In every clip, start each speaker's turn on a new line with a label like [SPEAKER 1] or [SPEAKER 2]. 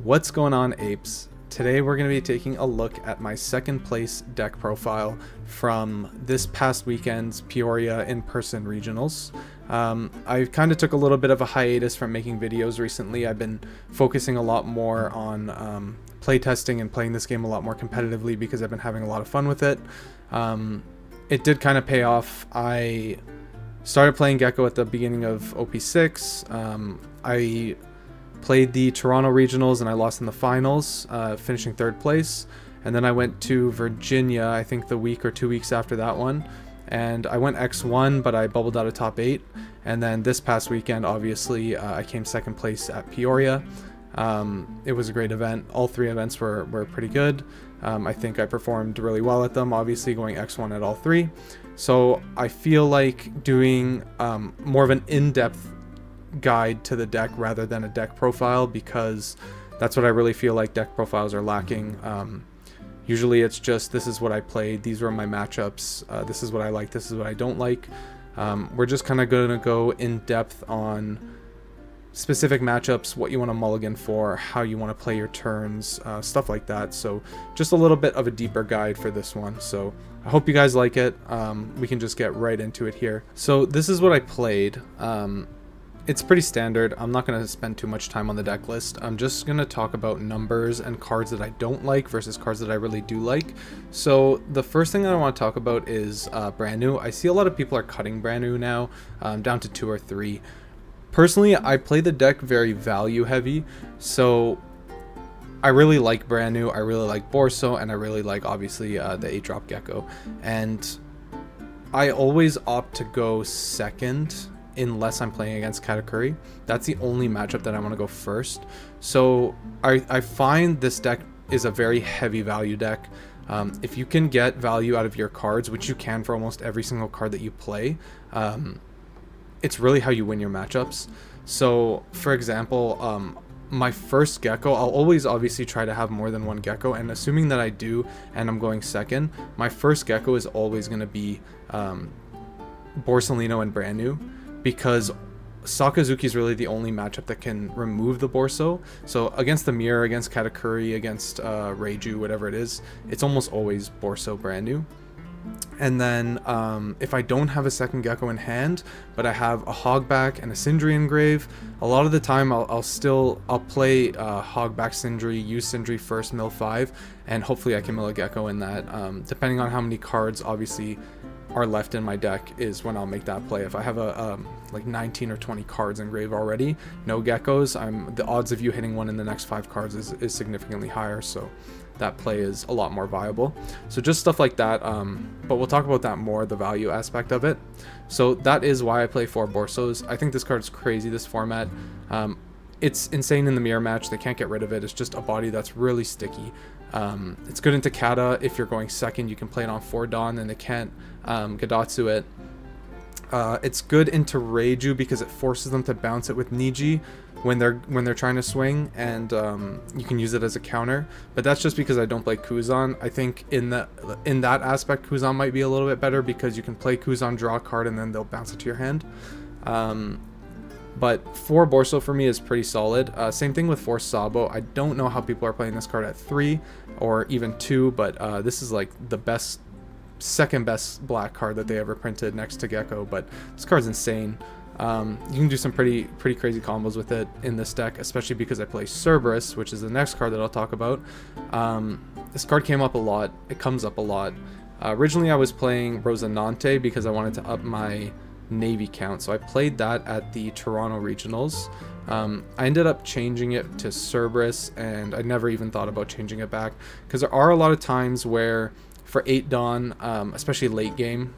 [SPEAKER 1] What's going on, apes? Today we're going to be taking a look at my second place deck profile from this past weekend's Peoria in-person regionals. I kind of took a little bit of a hiatus from making videos recently. I've been focusing a lot more on playtesting and playing this game a lot more competitively because I've been having a lot of fun with it. It did kind of pay off. I started playing Gecko at the beginning of OP6. I played the Toronto regionals and I lost in the finals, finishing third place. And then I went to Virginia, I think the week or 2 weeks after that one. And I went X1, but I bubbled out of top 8. And then this past weekend, obviously, I came second place at Peoria. It was a great event. All three events were pretty good. I think I performed really well at them, obviously going X1 at all three. So I feel like doing more of an in-depth guide to the deck rather than a deck profile, because that's what I really feel like deck profiles are lacking. Usually it's just, this is what I played, these were my matchups, this is what I like, this is what I don't like. We're just kind of going to go in depth on specific matchups, what you want to mulligan for, how you want to play your turns, stuff like that. So just a little bit of a deeper guide for this one. So I hope you guys like it. We can just get right into it here. So this is what I played. It's pretty standard. I'm not going to spend too much time on the deck list. I'm just going to talk about numbers and cards that I don't like versus cards that I really do like. So the first thing that I want to talk about is brand new. I see a lot of people are cutting brand new now, down to 2 or 3. Personally, I play the deck very value heavy, so I really like brand new, I really like Borso, and I really like, obviously, the 8-drop Gecko. And I always opt to go second unless I'm playing against Katakuri. That's the only matchup that I want to go first. So I find this deck is a very heavy value deck. If you can get value out of your cards, which you can for almost every single card that you play, it's really how you win your matchups. So for example, my first Gecko, I'll always obviously try to have more than one Gecko, and assuming that I do and I'm going second, my first Gecko is always going to be Borsalino and brand new, because Sakazuki is really the only matchup that can remove the Borso. So against the Mirror, against Katakuri, against Reiju, whatever it is, it's almost always Borso brand new. And then if I don't have a second Gecko in hand, but I have a Hogback and a Sindri engrave, a lot of the time I'll play Hogback Sindri, use Sindri first, mill 5, and hopefully I can mill a Gecko in that. Depending on how many cards obviously are left in my deck is when I'll make that play. If I have a like 19 or 20 cards engrave already, no Geckos, the odds of you hitting one in the next 5 cards is significantly higher, so that play is a lot more viable. So just stuff like that, but we'll talk about that more, the value aspect of it. So that is why I play 4 Borsos. I think this card is crazy, this format. It's insane in the mirror match. They can't get rid of it. It's just a body that's really sticky. It's good into Kata. If you're going second, you can play it on 4 Dawn and they can't Gadatsu it. It's good into Reiju because it forces them to bounce it with Niji when they're trying to swing, and you can use it as a counter. But that's just because I don't play Kuzan. I think in that aspect, Kuzan might be a little bit better because you can play Kuzan, draw a card, and then they'll bounce it to your hand. But 4 Borso for me is pretty solid. Same thing with 4 Sabo. I don't know how people are playing this card at 3 or even 2, but this is like the second best black card that they ever printed next to Gecko. But this card's insane. You can do some pretty crazy combos with it in this deck, especially because I play Cerberus, which is the next card that I'll talk about. This card came up a lot. It comes up a lot. Originally I was playing Rosinante because I wanted to up my Navy count, so I played that at the Toronto regionals. I ended up changing it to Cerberus, and I never even thought about changing it back, because there are a lot of times where for 8 Dawn, especially late game,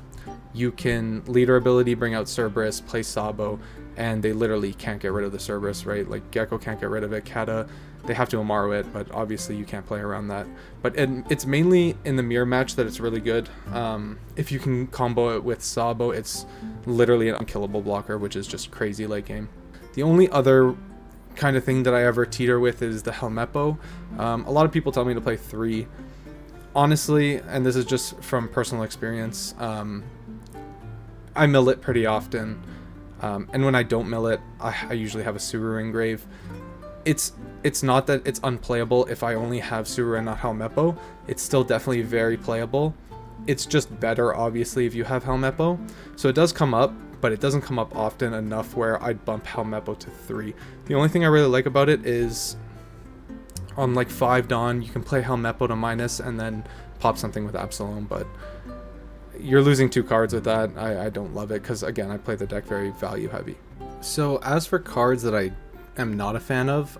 [SPEAKER 1] you can leader ability, bring out Cerberus, play Sabo, and they literally can't get rid of the Cerberus, right? Like Gecko can't get rid of it, Kata, they have to Amaru it, but obviously you can't play around that. But it's mainly in the mirror match that it's really good. If you can combo it with Sabo, it's literally an unkillable blocker, which is just crazy late game. The only other kind of thing that I ever teeter with is the Helmeppo. A lot of people tell me to play 3. Honestly, and this is just from personal experience, I mill it pretty often, and when I don't mill it, I usually have a Subaru engrave. it's not that it's unplayable if I only have Suru and not Helmeppo. It's still definitely very playable. It's just better, obviously, if you have Helmeppo. So it does come up, but it doesn't come up often enough where I'd bump Helmeppo to 3. The only thing I really like about it is on like 5 Dawn, you can play Helmeppo to minus and then pop something with Absalom, but you're losing 2 cards with that. I don't love it because, again, I play the deck very value heavy. So as for cards that I am not a fan of,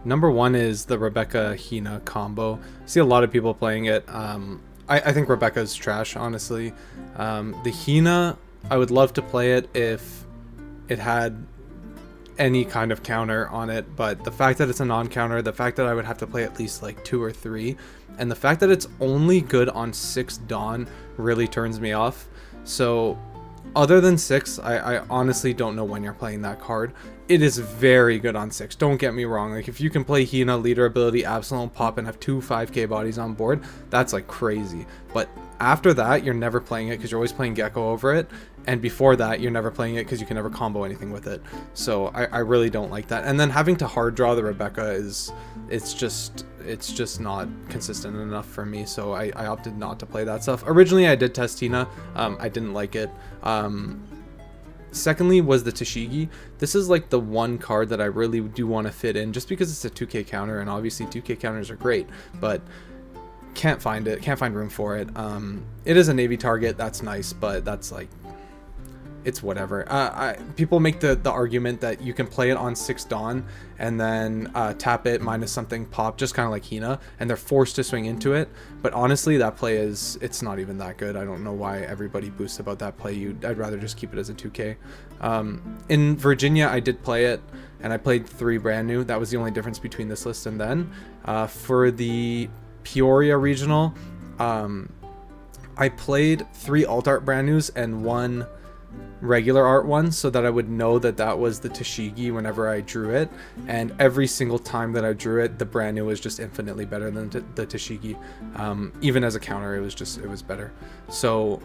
[SPEAKER 1] number 1 is the Rebecca Hina combo. I see a lot of people playing it. I think Rebecca's trash, honestly. The Hina, I would love to play it if it had any kind of counter on it, but the fact that it's a non-counter, the fact that I would have to play at least like 2 or 3, and the fact that it's only good on 6 Dawn really turns me off. So other than 6, I honestly don't know when you're playing that card. It is very good on 6, don't get me wrong. Like, if you can play Hina, leader ability, Absalom, pop, and have 2 5k bodies on board, that's like crazy. But after that, you're never playing it because you're always playing Gecko over it. And before that, you're never playing it because you can never combo anything with it. So I really don't like that. And then having to hard draw the Rebecca it's just not consistent enough for me. So I opted not to play that stuff. Originally, I did test Tina. I didn't like it. Secondly was the Tashigi. This is like the one card that I really do want to fit in just because it's a 2k counter, and obviously 2k counters are great, but can't find room for it. It is a Navy target, that's nice, but that's like, it's whatever. People make the argument that you can play it on 6 Dawn and then tap it minus something pop, just kind of like Hina, and they're forced to swing into it. But honestly, that play it's not even that good. I don't know why everybody boosts about that play. I'd rather just keep it as a 2k. In Virginia, I did play it, and I played 3 brand new. That was the only difference between this list and then. For the Peoria regional, I played 3 alt art brand news and 1 regular art one, so that I would know that that was the Tashigi whenever I drew it, and every single time that I drew it, the brand new was just infinitely better than the Tashigi. Even as a counter, it was better. So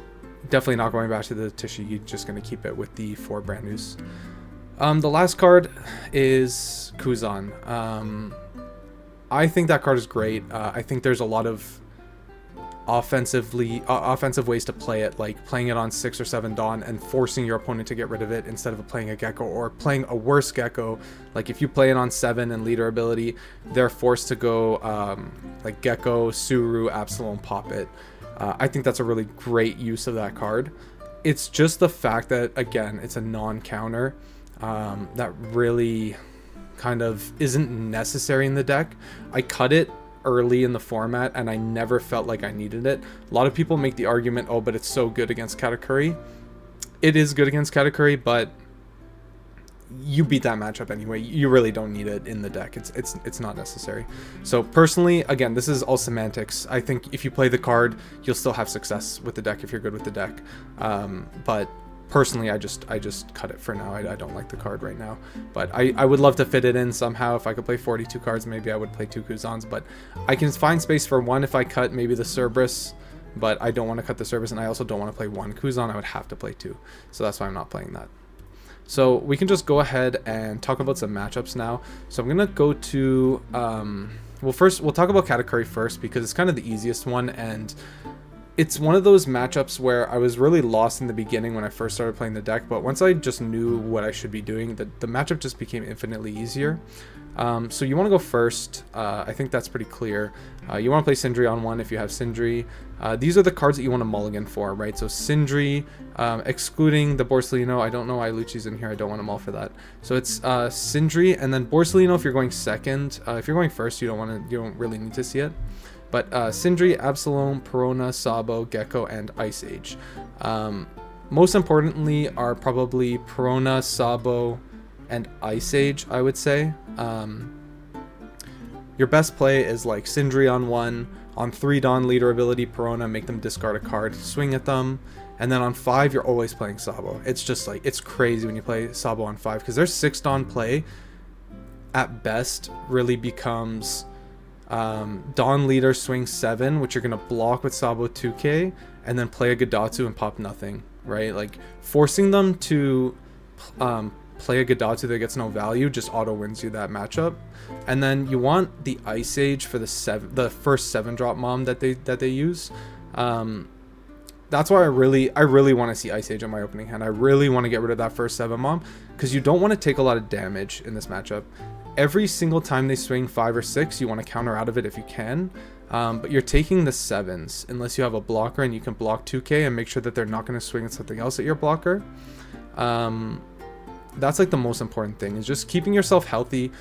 [SPEAKER 1] definitely not going back to the Tashigi, just going to keep it with the 4 brand news. The last card is Kuzan. I think that card is great. I think there's a lot of offensive ways to play it, like playing it on 6 or 7 Dawn and forcing your opponent to get rid of it instead of playing a Gecko, or playing a worse Gecko. Like if you play it on 7 and leader ability, they're forced to go like Gecko, Suru, Absalom, pop it. I think that's a really great use of that card. It's just the fact that, again, it's a non-counter that really kind of isn't necessary in the deck. I cut it early in the format and I never felt like I needed it. A lot of people make the argument, oh, but it's so good against Katakuri. It is good against Katakuri, but you beat that matchup anyway. You really don't need it in the deck. It's not necessary. So personally, again, this is all semantics. I think if you play the card, you'll still have success with the deck if you're good with the deck. But personally, I just cut it for now. I don't like the card right now, but I would love to fit it in somehow. If I could play 42 cards, maybe I would play 2 Kuzans, but I can find space for 1 if I cut maybe the Cerberus, but I don't want to cut the Cerberus, and I also don't want to play 1 Kuzan. I would have to play 2, so that's why I'm not playing that. So we can just go ahead and talk about some matchups now. So I'm gonna go to well, first we'll talk about Katakuri first because it's kind of the easiest one, and it's one of those matchups where I was really lost in the beginning when I first started playing the deck, but once I just knew what I should be doing, the matchup just became infinitely easier. So you want to go first. I think that's pretty clear. You want to play Sindri on 1 if you have Sindri. These are the cards that you want to mulligan for, right? So Sindri, excluding the Borsellino. I don't know why Lucci's in here. I don't want to mull for that. So it's Sindri, and then Borsellino if you're going second. If you're going first, you don't really need to see it. But Sindri, Absalom, Perona, Sabo, Gecko, and Ice Age. Most importantly are probably Perona, Sabo, and Ice Age, I would say. Your best play is like Sindri on 1, on 3 Dawn leader ability, Perona, make them discard a card, swing at them, and then on 5 you're always playing Sabo. It's just like, it's crazy when you play Sabo on 5, because their 6 Dawn play at best really becomes Dawn leader swing 7, which you're gonna block with Sabo 2k, and then play a Gadatsu and pop nothing, right? Like forcing them to play a Gadatsu that gets no value, just auto wins you that matchup. And then you want the Ice Age for the first 7-drop mom that they use. That's why I really want to see Ice Age on my opening hand. I really want to get rid of that first 7 mom, because you don't want to take a lot of damage in this matchup. Every single time they swing 5 or 6, you want to counter out of it if you can. But you're taking the 7s unless you have a blocker and you can block 2k and make sure that they're not going to swing at something else at your blocker. That's like the most important thing, is just keeping yourself healthy.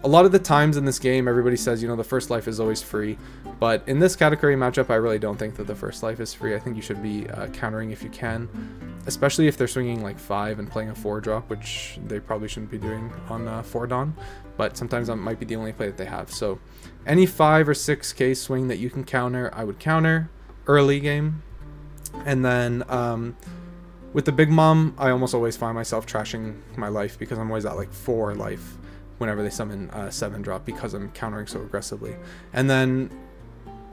[SPEAKER 1] A lot of the times in this game, everybody says, you know, the first life is always free. But in this category matchup, I really don't think that the first life is free. I think you should be countering if you can, especially if they're swinging like 5 and playing a 4-drop, which they probably shouldn't be doing on 4 Dawn. But sometimes that might be the only play that they have. So any 5 or 6k swing that you can counter, I would counter early game. And then with the big mom, I almost always find myself trashing my life, because I'm always at like 4 life whenever they summon 7-drop, because I'm countering so aggressively. And then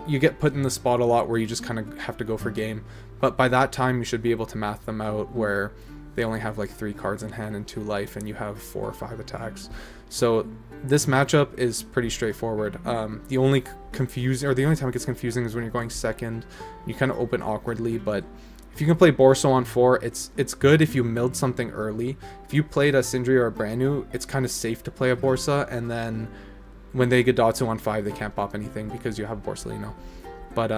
[SPEAKER 1] you get put in the spot a lot where you just kind of have to go for game. But by that time, you should be able to math them out where they only have like 3 cards in hand and 2 life, and you have 4 or 5 attacks. So this matchup is pretty straightforward. The only time it gets confusing is when you're going second. You kind of open awkwardly, but if you can play Borso on 4, it's good if you milled something early. If you played a Sindri or a brand new, it's kind of safe to play a Borsa, and then when they Gadatsu on 5, they can't pop anything because you have Borsalino. But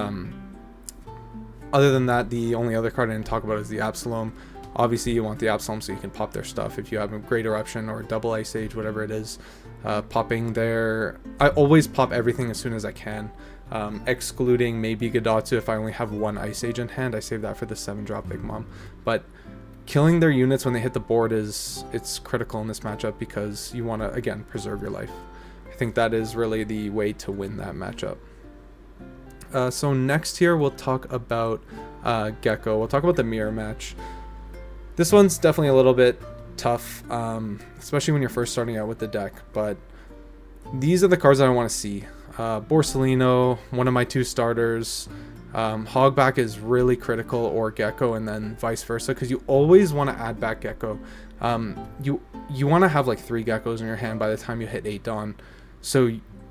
[SPEAKER 1] other than that, the only other card I didn't talk about is the Absalom. Obviously, you want the Absalom so you can pop their stuff. If you have a Great Eruption or double Ice Age, whatever it is, popping their... I always pop everything as soon as I can. Excluding maybe Gadatsu if I only have 1 Ice Age in hand. I save that for the 7-drop Big Mom. But killing their units when they hit the board it's critical in this matchup, because you want to, again, preserve your life. I think that is really the way to win that matchup. So next here we'll talk about Gecko. We'll talk about the mirror match. This one's definitely a little bit tough, especially when you're first starting out with the deck, but these are the cards that I want to see. Borsalino, one of my 2 starters. Hogback is really critical, or Gecko, and then vice versa, because you always want to add back Gecko. You want to have like 3 Geckos in your hand by the time you hit 8 Dawn, so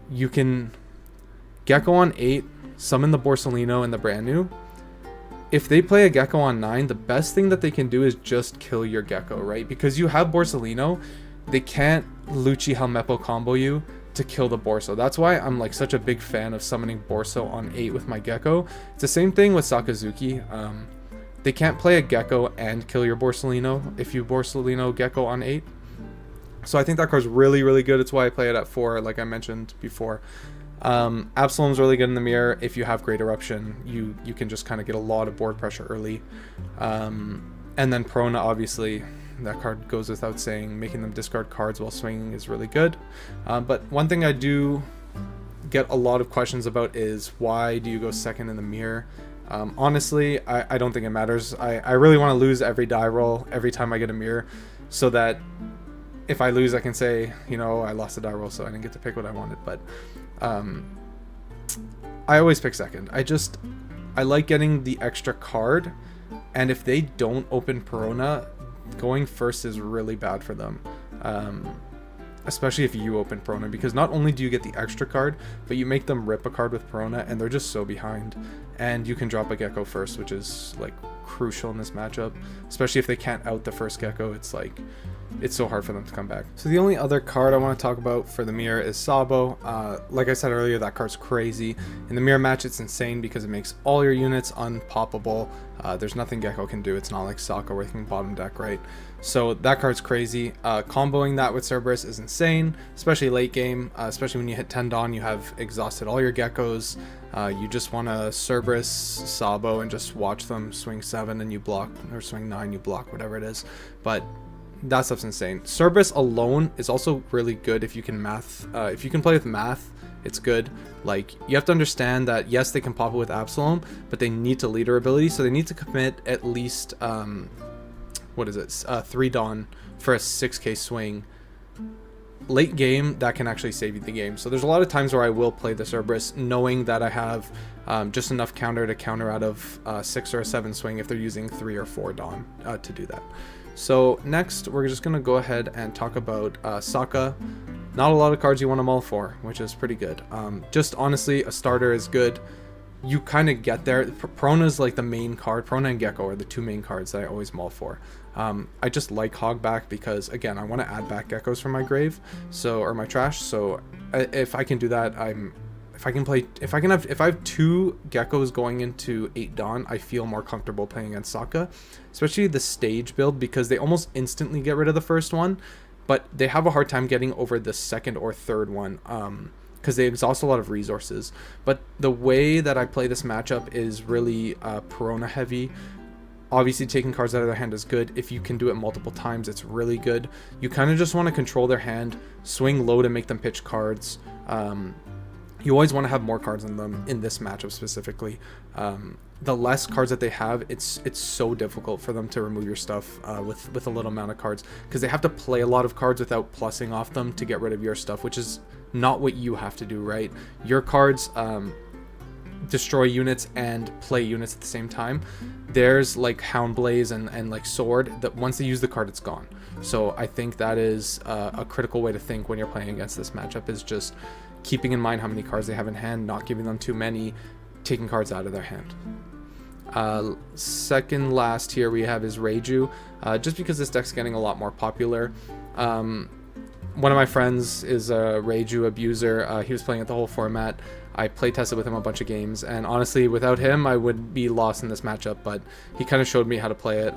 [SPEAKER 1] you can Gecko on 8, summon the Borsalino and the brand new. If they play a Gecko on 9, the best thing that they can do is just kill your Gecko, right? Because you have Borsalino, they can't Lucci Helmeppo combo you to kill the Borso. That's why I'm like such a big fan of summoning Borso on 8 with my Gecko. It's the same thing with Sakazuki. They can't play a Gecko and kill your Borsalino if you Borsalino Gecko on 8. So I think that card's really, really good. It's why I play it at 4, like I mentioned before. Absalom's really good in the mirror. If you have Great Eruption, you can just kind of get a lot of board pressure early. And then Prona, obviously, that card goes without saying. Making them discard cards while swinging is really good. But one thing I do get a lot of questions about is, why do you go second in the mirror? Honestly, I don't think it matters. I really want to lose every die roll every time I get a mirror, so that if I lose, I can say, you know, I lost a die roll, so I didn't get to pick what I wanted. But I always pick second. I like getting the extra card, and if they don't open Perona, going first is really bad for them. Especially if you open Perona, because not only do you get the extra card, but you make them rip a card with Perona, and they're just so behind. And you can drop a Gecko first, which is like crucial in this matchup, especially if they can't out the first Gecko. It's so hard for them to come back. So the only other card I want to talk about for the mirror is Sabo. Like I said earlier, that card's crazy. In the mirror match, it's insane because it makes all your units unpoppable. There's nothing Gecko can do. It's not like Sokka where you can bottom deck, right? So that card's crazy. Comboing that with Cerberus is insane, especially late game. Especially when you hit 10 Dawn, you have exhausted all your Geckos. You just want to Cerberus Sabo and just watch them swing 7 and you block, or swing 9, you block, whatever it is. But that stuff's insane. Cerberus alone is also really good if you can if you can play with math. It's good. Like, you have to understand that yes, they can pop it with Absalom, but they need to leader ability, so they need to commit at least 3 Dawn for a 6k swing. Late game, that can actually save you the game. So there's a lot of times where I will play the Cerberus knowing that I have just enough counter to counter out of 6 or a 7 swing if they're using 3 or 4 Dawn to do that. So next, we're just going to go ahead and talk about Sokka. Not a lot of cards you want to mull for, which is pretty good. Just honestly, a starter is good. You kind of get there. Perona's like the main card. Perona and Gecko are the two main cards that I always mull for. I just like Hogback because, again, I want to add back Geckos from my grave, or my trash. So if I can do that, if I have 2 Geckos going into 8 Dawn, I feel more comfortable playing against Sokka, especially the stage build, because they almost instantly get rid of the first one, but they have a hard time getting over the second or third one, because they exhaust a lot of resources. But the way that I play this matchup is really Perona heavy. Obviously, taking cards out of their hand is good. If you can do it multiple times, it's really good. You kind of just want to control their hand, swing low to make them pitch cards. You always want to have more cards in them in this matchup specifically. The less cards that they have, it's so difficult for them to remove your stuff with a little amount of cards, because they have to play a lot of cards without plussing off them to get rid of your stuff, which is not what you have to do, right? Your cards destroy units and play units at the same time. There's like Houndblaze and like Sword, that once they use the card, it's gone. So I think that is a critical way to think when you're playing against this matchup, is just keeping in mind how many cards they have in hand, not giving them too many, taking cards out of their hand. Second last here we have is Reiju, just because this deck's getting a lot more popular. One of my friends is a Reiju abuser. He was playing it the whole format. I play tested with him a bunch of games, and honestly, without him, I would be lost in this matchup, but he kind of showed me how to play it,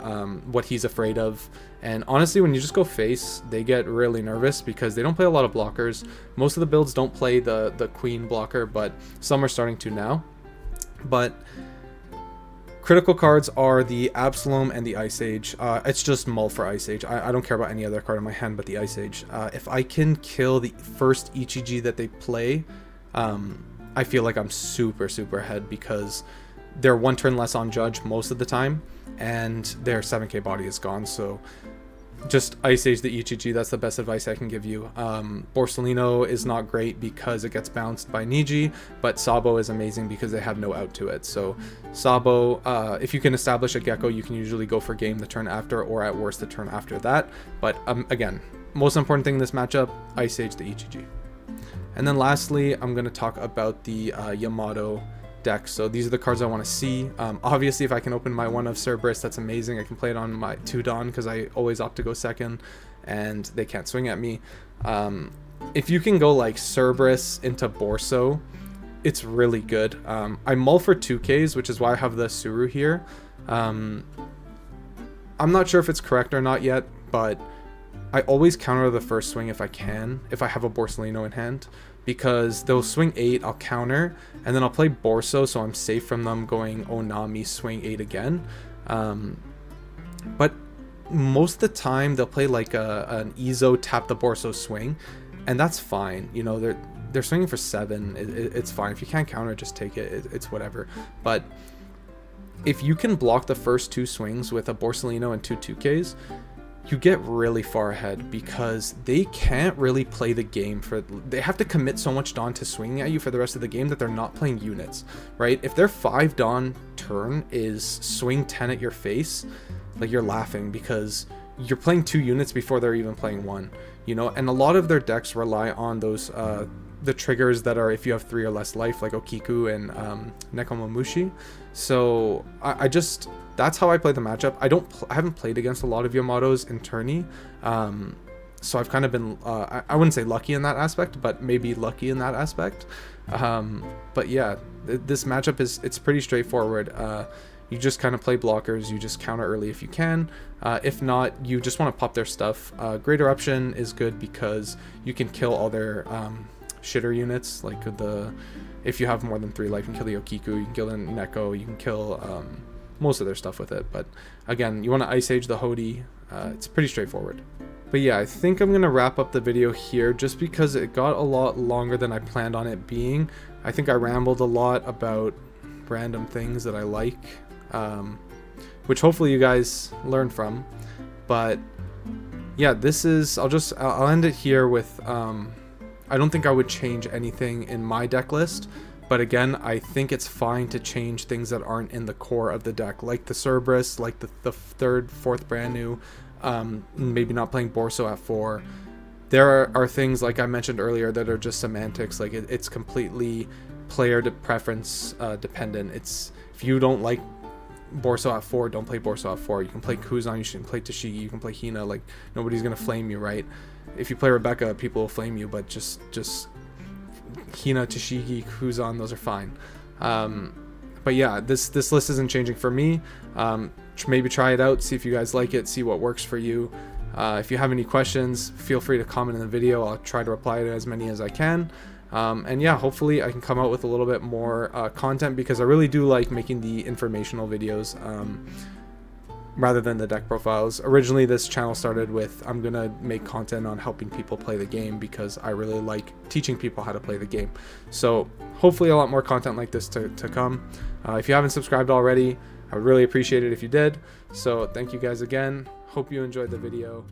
[SPEAKER 1] what he's afraid of. And honestly, when you just go face, they get really nervous because they don't play a lot of blockers. Most of the builds don't play the queen blocker, but some are starting to now. But critical cards are the Absalom and the Ice Age. It's just mull for Ice Age. I don't care about any other card in my hand but the Ice Age. If I can kill the first ECG that they play, I feel like I'm super ahead, because they're 1 turn less on Judge most of the time, and their 7k body is gone. So just Ice Age the ECG, that's the best advice I can give you. Borsalino is not great because it gets bounced by Niji, but Sabo is amazing because they have no out to it. So Sabo, if you can establish a Gecko, you can usually go for game the turn after, or at worst the turn after that. But again, most important thing in this matchup, Ice Age the ECG. And then lastly, I'm going to talk about the Yamato deck. So these are the cards I want to see. Obviously, if I can open my one of Cerberus, that's amazing. I can play it on my 2 Dawn because I always opt to go second, and they can't swing at me. If you can go like Cerberus into Borso, it's really good. I mull for 2Ks, which is why I have the Suru here. I'm not sure if it's correct or not yet, but I always counter the first swing if I can, if I have a Borsalino in hand, because they'll swing 8, I'll counter, and then I'll play Borso, so I'm safe from them going Onami, swing 8 again. But most of the time, they'll play like an Izo, tap the Borso, swing, and that's fine. You know, they're swinging for 7, it's fine. If you can't counter, just take it, it's whatever. But if you can block the first 2 swings with a Borsalino and 2 2Ks, you get really far ahead, because they can't really play the game they have to commit so much Dawn to swinging at you for the rest of the game that they're not playing units, right? If their 5 Dawn turn is swing 10 at your face, like, you're laughing, because you're playing 2 units before they're even playing 1, you know? And a lot of their decks rely on those the triggers that are if you have 3 or less life, like Okiku and Nekomamushi. So I just, that's how I play the matchup. I haven't played against a lot of Yamatos in tourney, so I've kind of been I wouldn't say lucky in that aspect, but maybe lucky in that aspect. But yeah, this matchup it's pretty straightforward. You just kind of play blockers, you just counter early if you can. If not, you just want to pop their stuff. Great Eruption is good because you can kill all their shitter units, like if you have more than 3 life, you can kill the Okiku, you can kill the Neko, you can kill most of their stuff with it. But again, you want to Ice Age the Hody. It's pretty straightforward. But yeah, I think I'm gonna wrap up the video here, just because it got a lot longer than I planned on it being. I think I rambled a lot about random things that I like, which hopefully you guys learn from. But yeah, I'll end it here with I don't think I would change anything in my deck list, but again, I think it's fine to change things that aren't in the core of the deck, like the Cerberus, like the 3rd, 4th brand new. maybe not playing Borso at 4. There are things, like I mentioned earlier, that are just semantics. Like it's completely player preference dependent. It's, if you don't like Borso at 4, don't play Borso at 4. You can play Kuzan, you shouldn't play Tashigi, you can play Hina. Like, nobody's gonna flame you, right? If you play Rebecca, people will flame you, but just Hina, Tashigi, Kuzan, those are fine. But yeah, this list isn't changing for me. Maybe try it out, see if you guys like it, see what works for you. If you have any questions, feel free to comment in the video. I'll try to reply to as many as I can. And yeah, hopefully I can come out with a little bit more content, because I really do like making the informational videos rather than the deck profiles. Originally this channel started with, I'm gonna make content on helping people play the game, because I really like teaching people how to play the game. So hopefully a lot more content like this to come. If you haven't subscribed already, I would really appreciate it if you did. So thank you guys again. Hope you enjoyed the video.